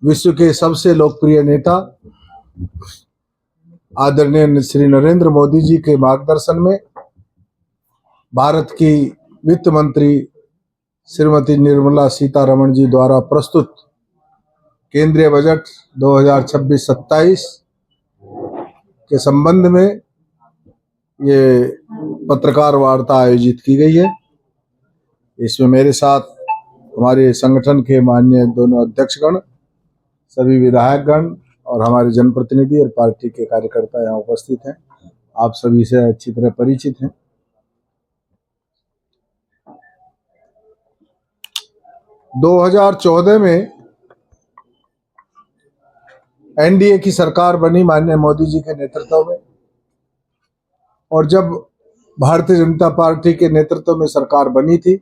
विश्व के सबसे लोकप्रिय नेता आदरणीय श्री नरेंद्र मोदी जी के मार्गदर्शन में भारत की वित्त मंत्री श्रीमती निर्मला सीतारमण जी द्वारा प्रस्तुत केंद्रीय बजट 2026-27 के संबंध में ये पत्रकार वार्ता आयोजित की गई है। इसमें मेरे साथ हमारे संगठन के माननीय दोनों अध्यक्षगण, सभी विधायकगण और हमारे जनप्रतिनिधि और पार्टी के कार्यकर्ता यहाँ उपस्थित हैं। आप सभी से अच्छी तरह परिचित हैं। - 2014 में एनडीए की सरकार बनी माननीय मोदी जी के नेतृत्व में, और जब भारतीय जनता पार्टी के नेतृत्व में सरकार बनी थी,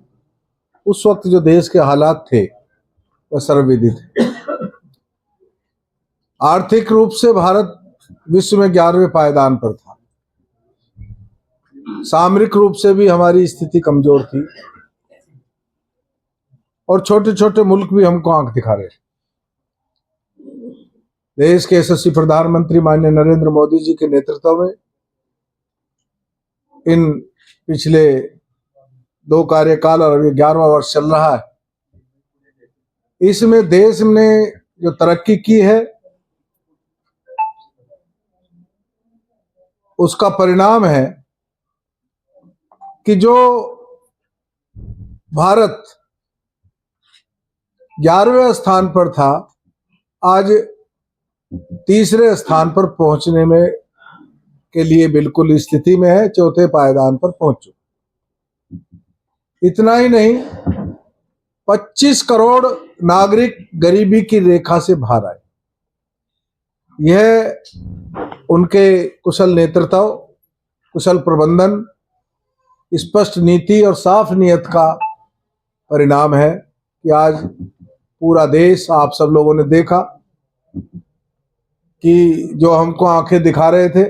उस वक्त जो देश के हालात थे वह सर्वविदित थे। आर्थिक रूप से भारत विश्व में 11वें पायदान पर था। सामरिक रूप से भी हमारी स्थिति कमजोर थी और छोटे छोटे मुल्क भी हमको आंख दिखा रहे थे। देश के यशस्वी प्रधानमंत्री माननीय नरेंद्र मोदी जी के नेतृत्व में इन पिछले 2 कार्यकाल और अभी 11वां वर्ष चल रहा है, इसमें देश ने जो तरक्की की है उसका परिणाम है कि जो भारत 11वें स्थान पर था, आज 3रे स्थान पर पहुंचने में के लिए बिल्कुल स्थिति में है, 4थे पायदान पर पहुंच चुका। इतना ही नहीं, 25 करोड़ नागरिक गरीबी की रेखा से बाहर आए। यह उनके कुशल नेतृत्व, कुशल प्रबंधन, स्पष्ट नीति और साफ नियत का परिणाम है कि आज पूरा देश, आप सब लोगों ने देखा कि जो हमको आंखें दिखा रहे थे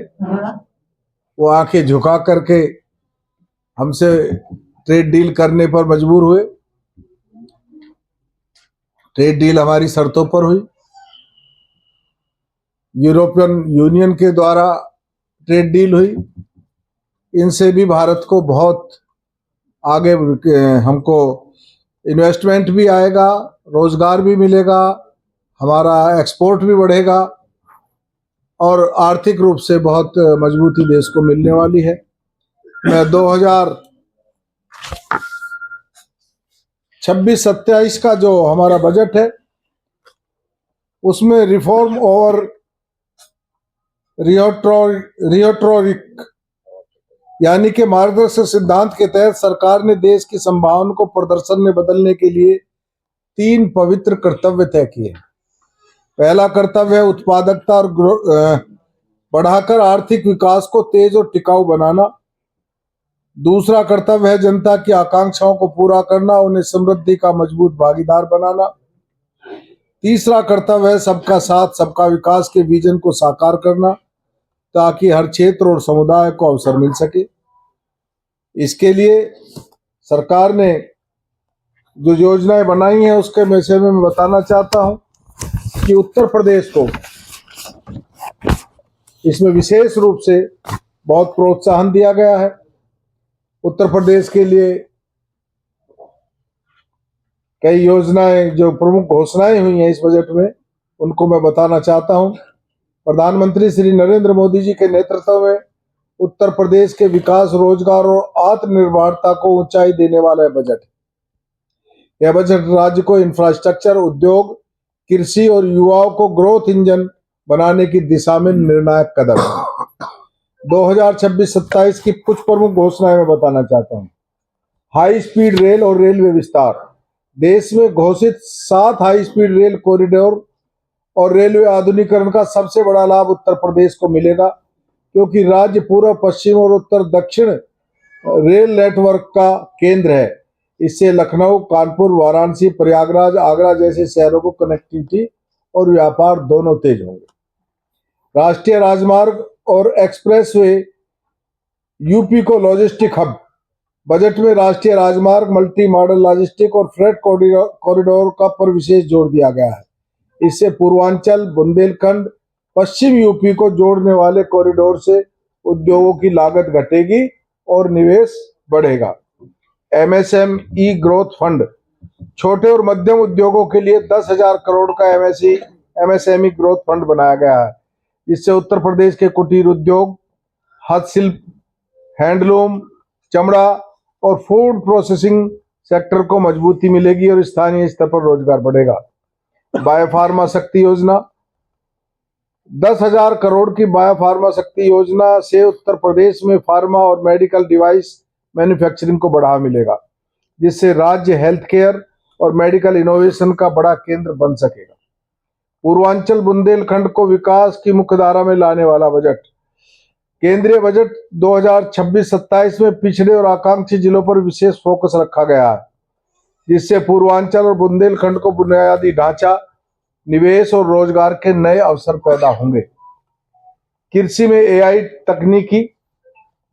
वो आंखें झुका करके हमसे ट्रेड डील करने पर मजबूर हुए। ट्रेड डील हमारी शर्तों पर हुई। यूरोपियन यूनियन के द्वारा ट्रेड डील हुई। इनसे भी भारत को बहुत आगे, हमको इन्वेस्टमेंट भी आएगा, रोजगार भी मिलेगा, हमारा एक्सपोर्ट भी बढ़ेगा और आर्थिक रूप से बहुत मजबूती देश को मिलने वाली है। 2026-27 का जो हमारा बजट है उसमें रिफॉर्म और रियोट्रोरिक यानी कि मार्गदर्शक सिद्धांत के तहत सरकार ने देश की संभावना को प्रदर्शन में बदलने के लिए 3 पवित्र कर्तव्य तय किए। पहला कर्तव्य है उत्पादकता और बढ़ाकर आर्थिक विकास को तेज और टिकाऊ बनाना। दूसरा कर्तव्य है जनता की आकांक्षाओं को पूरा करना, उन्हें समृद्धि का मजबूत भागीदार बनाना। तीसरा कर्तव्य है सबका साथ सबका विकास के विजन को साकार करना, ताकि हर क्षेत्र और समुदाय को अवसर मिल सके। इसके लिए सरकार ने जो योजनाएं बनाई हैं उसके विषय में मैं बताना चाहता हूं कि उत्तर प्रदेश को इसमें विशेष रूप से बहुत प्रोत्साहन दिया गया है। उत्तर प्रदेश के लिए कई योजनाएं, जो प्रमुख घोषणाएं हुई हैं इस बजट में, उनको मैं बताना चाहता हूं। प्रधानमंत्री श्री नरेंद्र मोदी जी के नेतृत्व में उत्तर प्रदेश के विकास, रोजगार और आत्मनिर्भरता को ऊंचाई देने वाला बजट। यह बजट राज्य को इंफ्रास्ट्रक्चर, उद्योग, कृषि और युवाओं को ग्रोथ इंजन बनाने की दिशा में निर्णायक कदम है। 2026-27 की कुछ प्रमुख घोषणाएं मैं बताना चाहता हूं। हाई स्पीड रेल और रेलवे विस्तार। देश में घोषित 7 हाई स्पीड रेल कॉरिडोर और रेलवे आधुनिकीकरण का सबसे बड़ा लाभ उत्तर प्रदेश को मिलेगा, क्योंकि राज्य पूर्व, पश्चिम और उत्तर दक्षिण रेल नेटवर्क का केंद्र है। इससे लखनऊ, कानपुर, वाराणसी, प्रयागराज, आगरा जैसे शहरों को कनेक्टिविटी और व्यापार दोनों तेज होंगे। राष्ट्रीय राजमार्ग और एक्सप्रेसवे यूपी को लॉजिस्टिक हब। बजट में राष्ट्रीय राजमार्ग, मल्टी मॉडल लॉजिस्टिक और फ्रेट कॉरिडोर का पर विशेष जोर दिया गया है। इससे पूर्वांचल, बुंदेलखंड, पश्चिम यूपी को जोड़ने वाले कॉरिडोर से उद्योगों की लागत घटेगी और निवेश बढ़ेगा। एमएसएमई ग्रोथ फंड, छोटे और मध्यम उद्योगों के लिए 10,000 करोड़ का एमएसएमई ग्रोथ फंड बनाया गया है। इससे उत्तर प्रदेश के कुटीर उद्योग, हस्तशिल्प, हैंडलूम, चमड़ा और फूड प्रोसेसिंग सेक्टर को मजबूती मिलेगी और स्थानीय स्तर पर रोजगार बढ़ेगा। बायोफार्मा शक्ति योजना, 10,000 करोड़ की बायोफार्मा शक्ति योजना से उत्तर प्रदेश में फार्मा और मेडिकल डिवाइस मैन्युफैक्चरिंग को बढ़ावा मिलेगा, जिससे राज्य हेल्थ केयर और मेडिकल इनोवेशन का बड़ा केंद्र बन सकेगा। पूर्वांचल बुंदेलखंड को विकास की मुख्यधारा में लाने वाला बजट, केंद्रीय बजट 2026-27 में पिछड़े और आकांक्षी जिलों पर विशेष फोकस रखा गया है, जिससे पूर्वांचल और बुंदेलखंड को बुनियादी ढांचा, निवेश और रोजगार के नए अवसर पैदा होंगे। कृषि में एआई तकनीकी,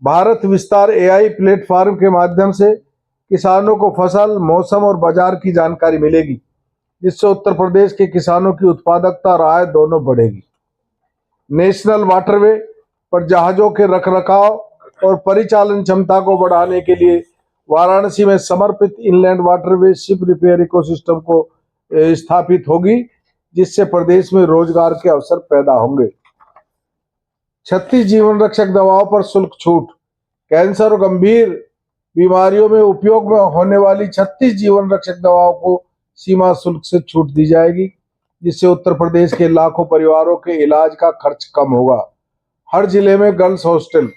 भारत विस्तार एआई प्लेटफॉर्म के माध्यम से किसानों को फसल, मौसम और बाजार की जानकारी मिलेगी, जिससे उत्तर प्रदेश के किसानों की उत्पादकता और आय दोनों बढ़ेगी। नेशनल वाटरवे पर जहाजों के रखरखाव और परिचालन क्षमता को बढ़ाने के लिए वाराणसी में समर्पित inland waterway ship repair ecosystem को स्थापित होगी, जिससे प्रदेश में रोजगार के अवसर पैदा होंगे। 36 जीवन रक्षक दवाओं पर शुल्क छूट, कैंसर और गंभीर बीमारियों में उपयोग में होने वाली 36 जीवन रक्षक दवाओं को सीमा शुल्क से छूट दी जाएगी, जिससे उत्तर प्रदेश के लाखों परिवारों के इलाज का खर्च कम होगा। हर जिले में गर्ल्स हॉस्टल,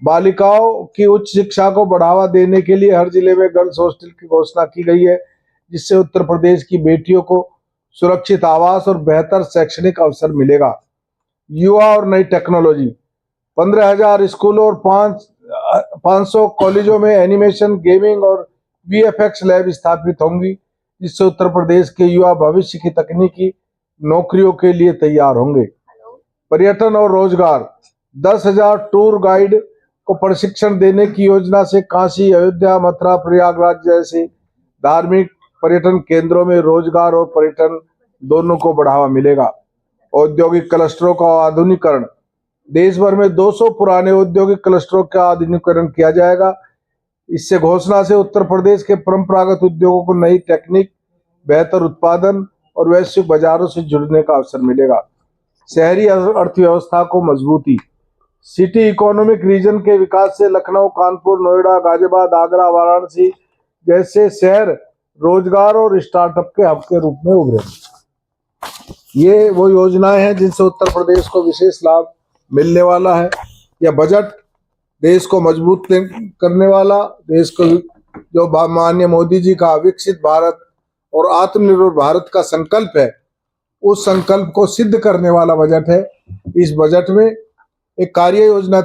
बालिकाओं की उच्च शिक्षा को बढ़ावा देने के लिए हर जिले में गर्ल्स हॉस्टल की घोषणा की गई है, जिससे उत्तर प्रदेश की बेटियों को सुरक्षित आवास और बेहतर शैक्षणिक अवसर मिलेगा। युवा और नई टेक्नोलॉजी, 15,000 स्कूलों और 500 कॉलेजों में एनिमेशन, गेमिंग और वीएफएक्स लैब स्थापित होंगी, जिससे उत्तर प्रदेश के युवा भविष्य की तकनीकी नौकरियों के लिए तैयार होंगे। पर्यटन और रोजगार, 10,000 टूर गाइड को प्रशिक्षण देने की योजना से काशी, अयोध्या, मथुरा, प्रयागराज जैसे धार्मिक पर्यटन केंद्रों में रोजगार और पर्यटन दोनों को बढ़ावा मिलेगा। औद्योगिक क्लस्टरों का आधुनिकीकरण, देश भर में 200 पुराने औद्योगिक क्लस्टरों का आधुनिकीकरण किया जाएगा। इससे घोषणा से उत्तर प्रदेश के परंपरागत उद्योगों को नई टेक्निक, बेहतर उत्पादन और वैश्विक बाजारों से जुड़ने का अवसर मिलेगा। शहरी अर्थव्यवस्था को मजबूती, सिटी इकोनॉमिक रीजन के विकास से लखनऊ, कानपुर, नोएडा, गाजियाबाद, आगरा, वाराणसी जैसे शहर रोजगार और स्टार्टअप के हब के रूप में उभरे। ये वो योजनाएं हैं जिनसे उत्तर प्रदेश को विशेष लाभ मिलने वाला है। यह बजट देश को मजबूत करने वाला, देश को जो माननीय मोदी जी का विकसित भारत और आत्मनिर्भर भारत का संकल्प है, उस संकल्प को सिद्ध करने वाला बजट है। इस बजट में एक कार्य योजना